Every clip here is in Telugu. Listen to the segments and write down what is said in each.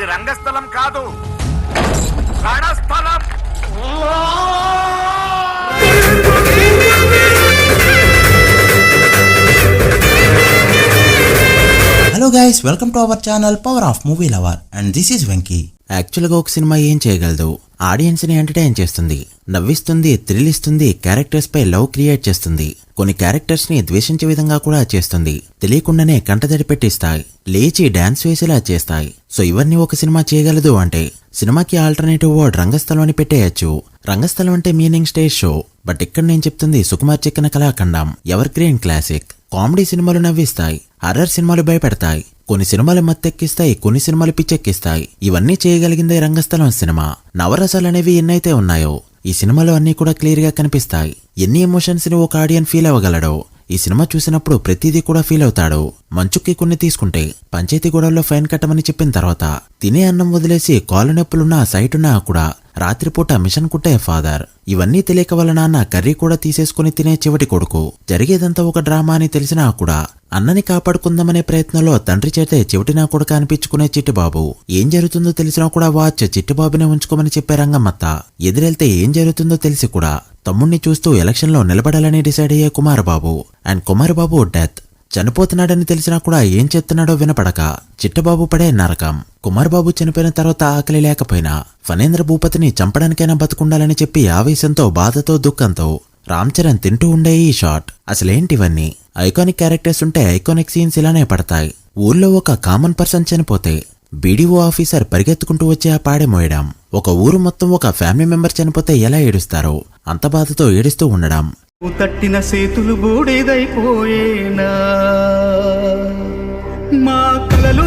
ఇది రంగస్థలం కాదు, Ranasthalam. Hello guys, welcome to our channel power of movie lover and this is Venky. యాక్చువల్గా ఒక సినిమా ఏం చేయగలదు? ఆడియన్స్ ని ఎంటర్టైన్ చేస్తుంది, నవ్విస్తుంది, థ్రిల్ ఇస్తుంది, క్యారెక్టర్స్ పై లవ్ క్రియేట్ చేస్తుంది, కొన్ని క్యారెక్టర్స్ ని ద్వేషించే విధంగా కూడా చేస్తుంది, తెలియకుండానే కంటతడి పెట్టిస్తాయి, లేచి డాన్స్ వేసేలా చేస్తాయి. సో ఇవన్నీ ఒక సినిమా చేయగలదు అంటే సినిమాకి ఆల్టర్నేటివ్ వర్డ్ రంగస్థలం అని పెట్టేయచ్చు. రంగస్థలం అంటే మీనింగ్ స్టేజ్ షో, బట్ ఇక్కడ నేను చెప్తుంది సుకుమార్ చెక్కిన కళాఖండం, ఎవర్ గ్రీన్ క్లాసిక్. కామెడీ సినిమాలు నవ్విస్తాయి, హర్రర్ సినిమాలు భయపెడతాయి, కొన్ని సినిమాలు మత్తెక్కిస్తాయి, కొన్ని సినిమాలు పిచ్చెక్కిస్తాయి. ఇవన్నీ చేయగలిగిందే రంగస్థలం సినిమా. నవరసాలు అనేవి ఎన్నైతే ఉన్నాయో ఈ సినిమాలో అన్ని కూడా క్లియర్ గా కనిపిస్తాయి. ఎన్ని ఎమోషన్స్ ని ఒక ఆడియన్ ఫీల్ అవ్వగలడో ఈ సినిమా చూసినప్పుడు ప్రతిదీ కూడా ఫీల్ అవుతాడు. మంచుకి కొన్ని తీసుకుంటే పంచాయతీ గొడవల్లో ఫైన్ కట్టమని చెప్పిన తర్వాత తినే అన్నం వదిలేసి కాలు నొప్పులున్నా సైట్ ఉన్నా కూడా రాత్రిపూట మిషన్ కుట్టే ఫాదర్. ఇవన్నీ తెలియక వాళ్ళ నాన్న కర్రీ కూడా తీసేసుకుని తినే చివటి కొడుకు. జరిగేదంతా ఒక డ్రామా అని తెలిసినా కూడా అన్నని కాపాడుకుందామనే ప్రయత్నంలో తండ్రి చేతే చివటి నా కొడుక అనిపించుకునే చిట్టిబాబు. ఏం జరుగుతుందో తెలిసినా కూడా వాచ్ చిట్టిబాబునే ఉంచుకోమని చెప్పే రంగమ్మత్త. ఎదురెళ్తే ఏం జరుగుతుందో తెలిసి కూడా తమ్ముణ్ణి చూస్తూ ఎలక్షన్ లో నిలబడాలని డిసైడ్ అయ్యే కుమారబాబు. And కుమారబాబు death. చనిపోతున్నాడని తెలిసినా కూడా ఏం చెప్తున్నాడో వినపడక చిట్టబాబు పడే నరకం. కుమారబాబు చనిపోయిన తర్వాత ఆకలి లేకపోయినా ఫణేంద్ర భూపతిని చంపడానికైనా బతుకుండాలని చెప్పి ఆవేశంతో, బాధతో, దుఃఖంతో రామ్ చరణ్ తింటూ ఉండే ఈ షాట్. అసలేంటివన్నీ? ఐకానిక్ క్యారెక్టర్స్ ఉంటే ఐకానిక్ సీన్స్ ఇలానే పడతాయి. ఊర్లో ఒక కామన్ పర్సన్ చనిపోతే బీడీఓ ఆఫీసర్ పరిగెత్తుకుంటూ వచ్చి ఆ పాడె మోయడం. ఒక ఊరు మొత్తం ఒక ఫ్యామిలీ మెంబర్ చనిపోతే ఎలా ఏడుస్తారో అంత బాధతో ఏడుస్తూ ఉండడం. తట్టిన సేతులు బూడిదైపోయేనా మా కలలు.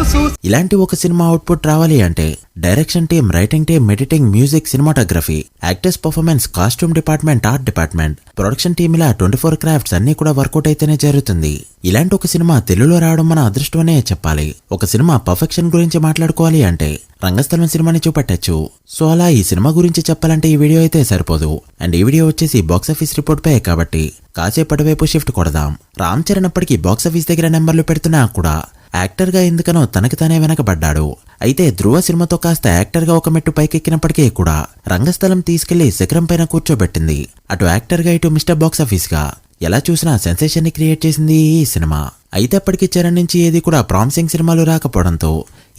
ఇలాంటి ఒక సినిమా అవుట్పుట్ రావాలి అంటే direction team, writing team, editing, music, cinematography, actors performance, costume department, art department, production team ఇలా 24 క్రాఫ్ట్స్ అన్ని కూడా వర్కౌట్ అయితేనే జరుగుతుంది. ఇలాంటి ఒక సినిమా తెలుగులో రావడం మన అదృష్టమనే చెప్పాలి. ఒక సినిమా పర్ఫెక్షన్ గురించి మాట్లాడుకోవాలి అంటే రంగస్థలం సినిమాని చూపెట్టచ్చు. సో అలా ఈ సినిమా గురించి చెప్పాలంటే ఈ వీడియో అయితే సరిపోదు. అండ్ ఈ వీడియో వచ్చేసి బాక్సాఫీస్ రిపోర్ట్ పై కాబట్టి కాసేపటి వైపు షిఫ్ట్ కొడదాం. రామ్ చరణ్ అప్పటికి బాక్సాఫీస్ దగ్గర నెంబర్లు పెడుతున్నా కూడా యాక్టర్ గా ఎందుకనో తనకి తానే వెనకబడ్డాడు. అయితే ధృవ సినిమాతో కాస్త యాక్టర్ గా ఒక మెట్టు పైకెక్కినప్పటికీ కూడా రంగస్థలం తీసుకెళ్లి శిఖరం పైన కూర్చోబెట్టింది. అటు యాక్టర్ గా ఇటు మిస్టర్ బాక్సాఫీస్ గా ఎలా చూసినా సెన్సేషన్ ని క్రియేట్ చేసింది ఈ సినిమా. అయితే అప్పటికి చరణ్ నుంచి ఏది కూడా ప్రామిసింగ్ సినిమాలు రాకపోవడంతో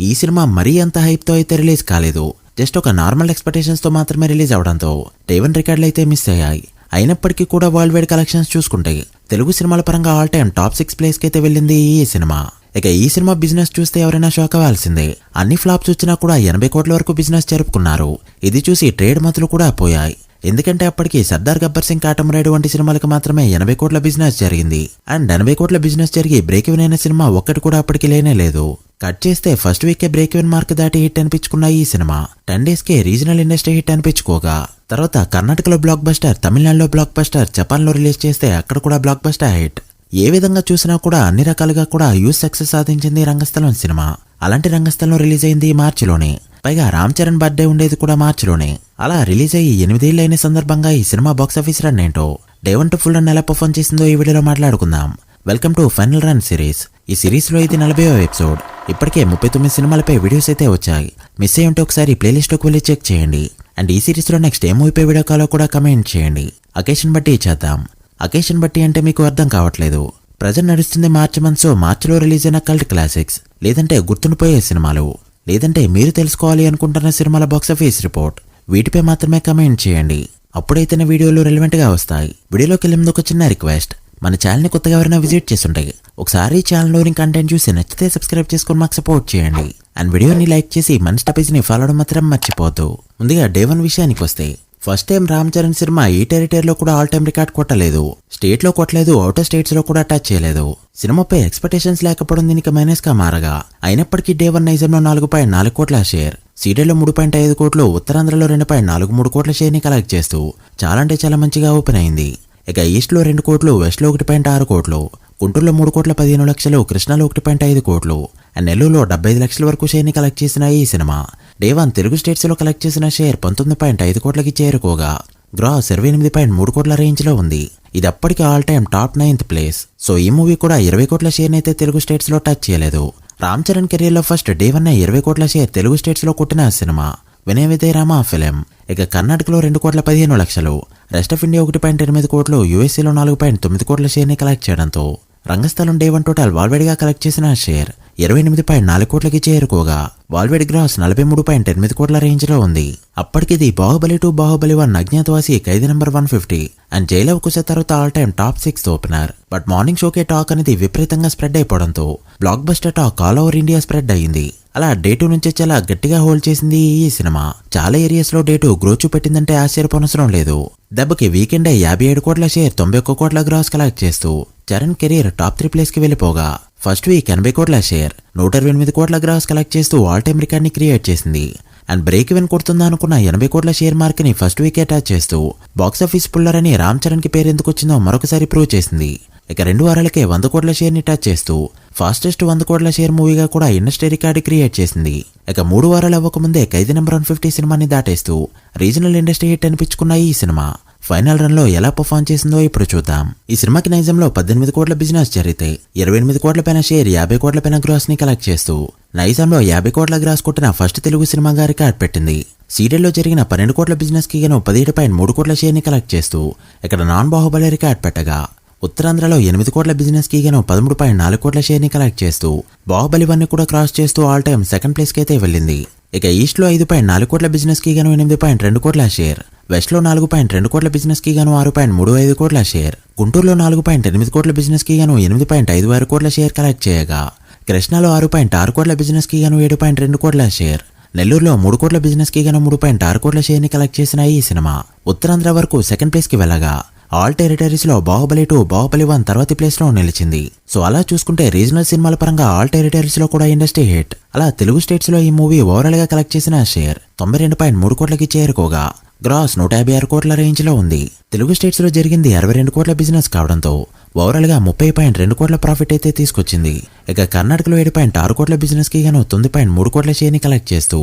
ఈ సినిమా మరీ అంత హైప్ తో అయితే రిలీజ్ కాలేదు. జస్ట్ ఒక నార్మల్ ఎక్స్పెక్టేషన్స్ తో మాత్రమే రిలీజ్ అవడంతో డేవన్ రికార్డులు అయితే మిస్ అయ్యాయి. అయినప్పటికీ కూడా వరల్డ్ వైడ్ కలెక్షన్స్ చూసుకుంటే తెలుగు సినిమాల పరంగా ఆల్ టైమ్ టాప్ 6 ప్లేస్ కి అయితే వెళ్ళింది ఈ సినిమా. ఇక ఈ సినిమా బిజినెస్ చూస్తే ఎవరైనా షాక్ అవ్వాల్సిందే. అన్ని ఫ్లాప్స్ వచ్చినా కూడా 80 కోట్ల వరకు బిజినెస్ జరుపుకున్నారు. ఇది చూసి ట్రేడ్ మతులు కూడా పోయాయి. ఎందుకంటే అప్పటికి సర్దార్ గబ్బర్ సింగ్, కాటమరాయుడు వంటి సినిమాలకు మాత్రమే 80 కోట్ల బిజినెస్ జరిగింది. అండ్ 80 కోట్ల బిజినెస్ జరిగి బ్రేక్ ఈవెన్ అయిన సినిమా ఒక్కటి కూడా అప్పటికి లేనే లేదు. కట్ చేస్తే ఫస్ట్ వీకే బ్రేక్ ఈవెన్ మార్క్ దాటి హిట్ అనిపించుకున్న ఈ సినిమా 10 డేస్ కే రీజనల్ ఇండస్ట్రీ హిట్ అనిపించుకోగా తర్వాత కర్ణాటకలో బ్లాక్ బస్టర్, తమిళనాడులో బ్లాక్ బస్టర్, జపాన్ లో రిలీజ్ చేస్తే అక్కడ కూడా బ్లాక్ బస్టర్ హిట్. ఏ విధంగా చూసినా కూడా అన్ని రకాలుగా కూడా హ్యూజ్ సక్సెస్ సాధించింది రంగస్థలం సినిమా. అలాంటి రంగస్థలం రిలీజ్ అయింది మార్చిలోనే. పైగా రామ్ చరణ్ బర్త్డే ఉండేది కూడా మార్చిలోనే. అలా రిలీజ్ అయ్యి 8 ఏళ్లు అయిన సందర్భంగా ఈ సినిమా బాక్సాఫీస్ రన్ ఏంటో, డే 1 to ఫుల్ రన్ ఎలా పర్ఫార్మ్ చేసిందో ఈ వీడియోలో మాట్లాడుకుందాం. Welcome to final run series. ఈ సిరీస్ లో ఇది 40వ ఎపిసోడ్. ఇప్పటికే 39 సినిమాలపై వీడియోస్ అయితే వచ్చాయి. మిస్ అయ్యి ఉంటే ఒకసారి ప్లేలిస్ట్ లోకి వెళ్ళి చెక్ చేయండి. అండ్ ఈ సిరీస్ లో నెక్స్ట్ ఏ మూవీపై వీడియో కాలో కూడా కమెంట్ చేయండి. అకేషన్ బట్టి చేద్దాం. అకేషన్ బట్టి అంటే మీకు అర్థం కావట్లేదు. ప్రజెంట్ నడుస్తుంది మార్చి మంత్. సో మార్చిలో రిలీజ్ అయిన కల్ట్ క్లాసిక్స్, లేదంటే గుర్తుండిపోయే సినిమాలు, లేదంటే మీరు తెలుసుకోవాలి అనుకుంటున్న సినిమాల బాక్సాఫీస్ రిపోర్ట్, వీటిపై మాత్రమే కమెంట్ చేయండి. అప్పుడైతేనే వీడియోలు రెలవెంట్ గా వస్తాయి. వీడియోలోకి వెళ్ళే ముందు ఒక చిన్న రిక్వెస్ట్, మన ఛానల్ ని కొత్తగా ఎవరైనా విజిట్ చేస్తుంటే ఒకసారి ఛానల్లోని కంటెంట్ చూసి నచ్చితే సబ్స్క్రైబ్ చేసుకుని మాకు సపోర్ట్ చేయండి. అండ్ వీడియోని లైక్ చేసి మన స్టపేజ్ ని ఫాలో అవడం మాత్రం మర్చిపోద్దు. ముందుగా డే 1 విషయానికి వస్తే first time Ram Charan cinema ఈ టెరిటరీలో కూడా ఆల్ టైమ్ రికార్డ్ కొట్టలేదు. స్టేట్ లో కొట్టలేదు, అవుట్ ఆఫ్ స్టేట్స్ లో కూడా టచ్ చేయలేదు. సినిమాపై ఎక్స్పెక్టేషన్స్ లేకపోవడం దీనికి మైనస్ గా మారగా, అయినప్పటికీ డే 1 నైజంలో 4.4 కోట్ల షేర్, సీడెల్లో 3.5 కోట్లు, ఉత్తరాంధ్రలో 2.43 కోట్ల షేర్ ని కలెక్ట్ చేస్తూ చాలా అంటే చాలా మంచిగా ఓపెన్ అయింది. ఇక ఈస్ట్ లో 2 కోట్లు, వెస్ట్ లో 1.6 కోట్లు, గుంటూరులో 3,15,00,000, కృష్ణాలో 1.5 కోట్లు, అండ్ నెల్లూరులో 75 లక్షల వరకు షేర్ ని కలెక్ట్ చేసిన ఈ సినిమా డే 1 తెలుగు స్టేట్స్ లో కలెక్ట్ చేసిన షేర్ 19.5 కోట్లకి చేరుకోగా గ్రాస్ 28.3 కోట్ల రేంజ్ లో ఉంది. ఇది అప్పటికి all time top 9th place. So ఈ మూవీ కూడా 20 కోట్ల షేర్ అయితే తెలుగు స్టేట్స్ లో టచ్ చేయలేదు. రామ్ చరణ్ కెరీర్ లో ఫస్ట్ డే 1 20 కోట్ల షేర్ తెలుగు స్టేట్స్ లో కొట్టిన సినిమా వినయ విజయ రామ ఫిలిం. ఇక కర్ణాటకలో 2 కోట్ల 15 లక్షలు, రెస్ట్ ఆఫ్ ఇండియా 1.8 కోట్లు, యూఎస్ఏలో 4.9 కోట్ల షేర్ ని కలెక్ట్ చేయడంతో రంగస్థలం డే 1 టోటల్ వాల్వేడిగా కలెక్ట్ చేసిన షేర్ 28.4 కోట్లకి చేరుకోగా వాల్వేడి గ్రాస్ 43.8 కోట్ల రేంజ్ లో ఉంది. అప్పటికిది బాహుబలి 2, బాహుబలి 1, అజ్ఞాతవాసి, ఖైదీ నంబర్ 150 అండ్ జైల్ ఆఫ్ కుశ తర్వాత all time top 6 opener. But morning షోకే టాక్ అనేది విపరీతంగా స్ప్రెడ్ అయిపోవడంతో blockbuster talk all over India spread అయ్యింది. అలా డే 2 నుంచి చాలా గట్టిగా హోల్డ్ చేసింది ఈ సినిమా. చాలా ఏరియాస్ లో డే 2 గ్రోత్ చూపెట్టిందంటే ఆశ్చర్యపోనవసరం లేదు. దెబ్బకి వీకెండ్ 57 కోట్ల షేర్ 91 కోట్ల గ్రాస్ కలెక్ట్ చేస్తూ చరణ్ కెరీర్ టాప్ 3 ప్లేస్ కి వెళ్లిపోగా ఫస్ట్ వీక్ 80 కోట్ల షేర్ 128 కోట్ల గ్రాస్ కలెక్ట్ చేస్తూ ఆల్ టైమ్ రికార్డ్ ని క్రియేట్ చేసింది. అండ్ బ్రేక్ ఈవెన్ కొడుతుందా అనుకున్న 80 కోట్ల షేర్ మార్క్ ని ఫస్ట్ వీక్ అటాచ్ చేస్తూ బాక్సాఫీస్ పుల్లర్ అని రామ్ చరణ్ కి పేరు ఎందుకు వచ్చిందో మరొకసారి ప్రూవ్ చేసింది. ఇక 2 వారాలకే 100 కోట్ల షేర్ ని టచ్ చేస్తూ ఫాస్టెస్ట్ 100 కోట్ల షేర్ మూవీగా కూడా ఇండస్ట్రీ రికార్డు క్రియేట్ చేసింది. ఇక 3 వారాలు అవ్వకముందే ఖైదీ నంబర్ 150 సినిమాని దాటేస్తూ రీజనల్ ఇండస్ట్రీ హిట్ అనిపించుకున్న ఈ సినిమా ఫైనల్ రన్ లో ఎలా పర్ఫార్మ్ చేసిందో ఇప్పుడు చూద్దాం. ఈ సినిమాకి నైజంలో 18 కోట్ల బిజినెస్ జరిగితే 28 కోట్ల పైన షేర్ 50 కోట్ల పైన గ్రాస్ ని కలెక్ట్ చేస్తూ నైజంలో 50 కోట్ల గ్రాస్ కొట్టిన ఫస్ట్ తెలుగు సినిమాగా రికార్డ్ పెట్టింది. సీరియల్లో జరిగిన 12 కోట్ల బిజినెస్ కి గాను 17.3 కోట్ల షేర్ ని కలెక్ట్ చేస్తూ ఇక్కడ నాన్ బాహుబలి రికార్డ్ పెట్టగా ఉత్తరాంధ్రలో 8 కోట్ల బిజినెస్ కి గాను 13.4 కోట్ల షేర్ ని కలెక్ట్ చేస్తూ బాహుబలి 1 ని కూడా క్రాస్ చేస్తూ ఆల్ టైమ్ సెకండ్ ప్లేస్ కి అయితే వెళ్ళింది. ఇక ఈస్ట్ లో 5.4 కోట్ల బిజినెస్ కి గాను 8.2 కోట్ల షేర్, వెస్ట్ లో 4.2 కోట్ల బిజినెస్ కి గాను 6.35 కోట్ల షేర్, గుంటూరులో 4.8 కోట్ల బిజినెస్ కి గాను 8.56 కోట్ల షేర్ కలెక్ట్ చేయగా కృష్ణాలో 6.6 కోట్ల బిజినెస్ కి గాను 7.2 కోట్ల షేర్, నెల్లూరులో 3 కోట్ల బిజినెస్ కి గాను 3.6 కోట్ల షేర్ ని కలెక్ట్ చేసిన ఈ సినిమా ఉత్తరాంధ్ర వరకు సెకండ్ ప్లేస్ కి వెళ్ళగా ఆల్ టెరిటరీస్ లో బాహుబలి 2, బాహుబలి 1 తర్వాతి ప్లేస్ లో నిలిచింది. సో అలా చూసుకుంటే రీజనల్ సినిమాల పరంగా ఆల్ టెరిటరీస్ లో కూడా ఇండస్ట్రీ హిట్. అలా తెలుగు స్టేట్స్ లో ఈ మూవీ ఓవరాల్ గా కలెక్ట్ చేసిన షేర్ 92.3 కోట్లకి చేరుకోగా గ్రాస్ 156 కోట్ల రేంజ్ లో ఉంది. తెలుగు స్టేట్స్ లో జరిగింది 62 కోట్ల బిజినెస్ కావడంతో ఓవరాల్ గా 30.2 కోట్ల ప్రాఫిట్ అయితే తీసుకొచ్చింది. ఇక కర్ణాటకలో 7.6 కోట్ల బిజినెస్ కి గాను 9.3 కోట్ల షేర్ ని కలెక్ట్ చేస్తూ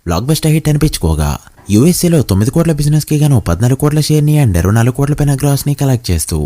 బ్లాక్ బస్టర్ హిట్ అనిపించుకోగా యూఎస్ఏలో 9 కోట్ల బిజినెస్ కి గాను 14 కోట్ల షేర్ ని అండ్ 24 కోట్ల పైన గ్రాస్ ని కలెక్ట్ చేస్తూ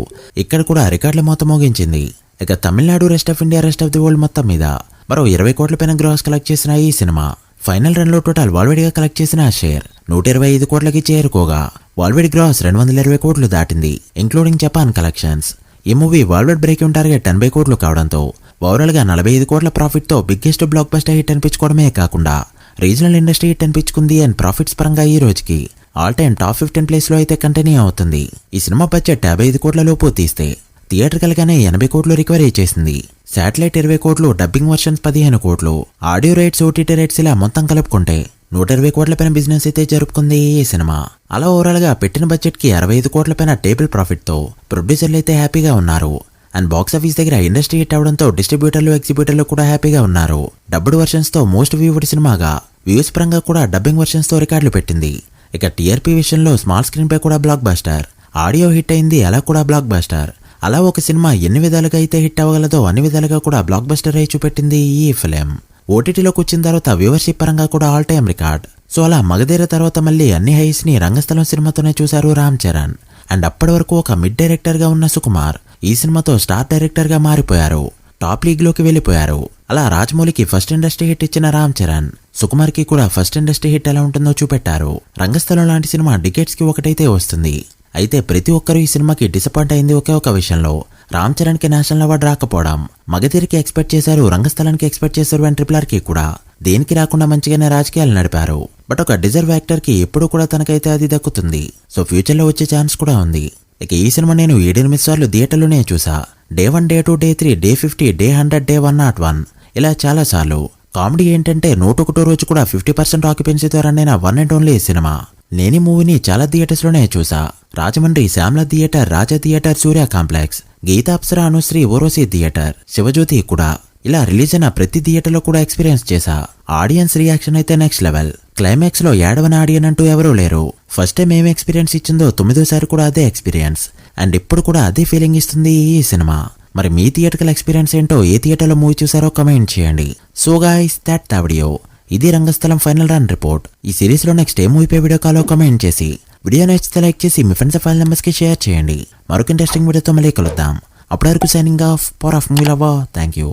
ఇక్కడ కూడా రికార్డుల మొత్తం మోగించింది. ఇక Tamil Nadu, rest of India, rest of the world మొత్తం మీద మరో 20 కోట్ల పైన గ్రాస్ కలెక్ట్ చేసిన ఈ సినిమా ఫైనల్ రన్ లో టోటల్ వాల్వేడిగా కలెక్ట్ చేసిన షేర్ 125 కోట్లకి చేరుకోగా వాల్వేడి గ్రాస్ 220 కోట్లు దాటింది, ఇంక్లూడింగ్ జపాన్ కలెక్షన్స్. ఈ movie worldwide break even target 80 కోట్లు కావడంతో ఓవరాల్ గా 45 కోట్ల ప్రాఫిట్ తో బిగ్గెస్ట్ బ్లాక్ బస్టర్ హిట్ అనిపించుకోవడమే కాకుండా రీజనల్ ఇండస్ట్రీ హిట్ అనిపించుకుంది. అండ్ ప్రాఫిట్స్ పరంగా ఈ రోజుకి ఆల్ టైమ్ టాప్ 15 ప్లేస్ లో అయితే కంటిన్యూ అవుతుంది. ఈ సినిమా బడ్జెట్ 55 కోట్ల లోపు తీస్తే థియేటర్కల్ గానే 80 కోట్లు రికవరీ చేసింది. శాటిలైట్ 20 కోట్లు, డబ్బింగ్ వర్షన్స్ 15 కోట్లు, ఆడియో రైట్స్, ఓటీటీ రైట్స్ ఇలా మొత్తం కలుపుకుంటే 120 కోట్ల పైన బిజినెస్ అయితే జరుపుకుంది ఈ సినిమా. అలా ఓవరాల్ గా పెట్టిన బడ్జెట్ కి 65 కోట్ల పైన టేబుల్ ప్రాఫిట్ తో ప్రొడ్యూసర్లు అయితే హ్యాపీగా ఉన్నారు. అండ్ బాక్సాఫీస్ దగ్గర ఇండస్ట్రీ హిట్ అవడంతో డిస్ట్రిబ్యూటర్లు, ఎగ్జిబ్యూటర్లు కూడా హ్యాపీగా ఉన్నారు. డబ్బుడ్ వర్షన్స్ తో మోస్ట్ వ్యూవర్డ్ సినిమాగా వ్యూస్ పరంగా కూడా డబ్బింగ్ వర్షన్స్ తో రికార్డులు పెట్టింది. ఇక టీఆర్పీ విషయంలో స్మాల్ స్క్రీన్ పై కూడా బ్లాక్ బస్టర్, ఆడియో హిట్ అయింది, అలా కూడా బ్లాక్ బస్టర్. అలా ఒక సినిమా ఎన్ని విధాలుగా అయితే హిట్ అవ్వగలదో అన్ని విధాలుగా కూడా బ్లాక్ బస్టర్ అయి చూపెట్టింది ఈ ఫిలిం. ఓటీటీలోకి వచ్చిన తర్వాత వ్యూవర్షిప్ పరంగా కూడా ఆల్ టైమ్ రికార్డ్. సో అలా మగధీర తర్వాత మళ్ళీ అన్ని హైస్ ని రంగస్థలం సినిమాతోనే చూశారు రామ్ చరణ్. అండ్ అప్పటి వరకు ఒక మిడ్ డైరెక్టర్ గా ఉన్న సుకుమార్ ఈ సినిమాతో స్టార్ డైరెక్టర్ గా మారిపోయారు, టాప్ లీగ్ లోకి వెళ్లిపోయారు. అలా రాజమౌళికి ఫస్ట్ ఇండస్ట్రీ హిట్ ఇచ్చిన రామ్ చరణ్ సుకుమార్ కి కూడా ఫస్ట్ ఇండస్ట్రీ హిట్ ఎలా ఉంటుందో చూపెట్టారు. రంగస్థలం లాంటి సినిమా డికెట్స్ కి ఒకటైతే వస్తుంది. అయితే ప్రతి ఒక్కరూ ఈ సినిమాకి డిసప్పాయింట్ అయింది ఒకే ఒక విషయంలో, రామ్ చరణ్ కి నేషనల్ అవార్డు రాకపోవడం. మగధీరకి ఎక్స్పెక్ట్ చేశారు, రంగస్థలానికి ఎక్స్పెక్ట్ చేశారు, అండ్ ట్రిపుల్ ఆర్ కి కూడా. దేనికి రాకుండా మంచిగానే రాజకీయాలు నడిపారు. బట్ ఒక డిజర్వ్ యాక్టర్ కి ఎప్పుడు కూడా తనకైతే అది దక్కుతుంది. సో ఫ్యూచర్ లో వచ్చే ఛాన్స్ కూడా ఉంది. ఇక ఈ సినిమా నేను 7-8 సార్లు థియేటర్లోనే చూసా. Day 1, day 2, day 3, day 50, day 100, day 101 ఇలా చాలా సార్లు. కామెడీ ఏంటంటే 101 రోజు కూడా 50% ఆక్యుపెన్సీతో రన్ అయిన వన్ అండ్ ఓన్లీ సినిమా. నేను ఈ మూవీని చాలా థియేటర్స్ లోనే చూసా. రాజమండ్రి శ్యామ్ల థియేటర్, రాజా థియేటర్, సూర్య కాంప్లెక్స్, గీతాప్సరా, అనుశ్రీ, ఓరోసి థియేటర్, శివజ్యోతి కూడా. ఇలా రిలీజ్ అయిన ప్రతి థియేటర్ లో కూడా ఎక్స్పీరియన్స్ చేశా. ఆడియన్స్ రియాక్షన్ అయితే నెక్స్ట్ లెవెల్. క్లైమాక్స్ లో ఏడవని ఆడియన్ అంటూ ఎవరూ లేరు. ఫస్ట్ టైం ఏం ఎక్స్పీరియన్స్ ఇచ్చిందో 9వ కూడా అదే ఎక్స్పీరియన్స్. అండ్ ఇప్పుడు కూడా అదే ఫీలింగ్ ఇస్తుంది ఈ సినిమా. మరి మీ థియేటర్కల్ ఎక్స్పీరియన్స్ ఏంటో, ఏ థియేటర్లో మూవీ చూసారో కమెంట్ చేయండి. So guys, that the video. ఇది రంగస్థలం ఫైనల్ రన్ రిపోర్ట్. ఈ సిరీస్ లో నెక్స్ట్ ఏ మూవీపై వీడియో కాలో కమెంట్ చేసి, వీడియో నచ్చితే లైక్ చేసి మీ ఫ్రెండ్స్ ఫైల్ నెంబర్స్ కి షేర్ చేయండి. మరొక ఇంట్రెస్టింగ్ వీడియోతో మళ్ళీ కలుద్దాం. అప్పటి వరకు signing off. Power of movie lover. Thank you.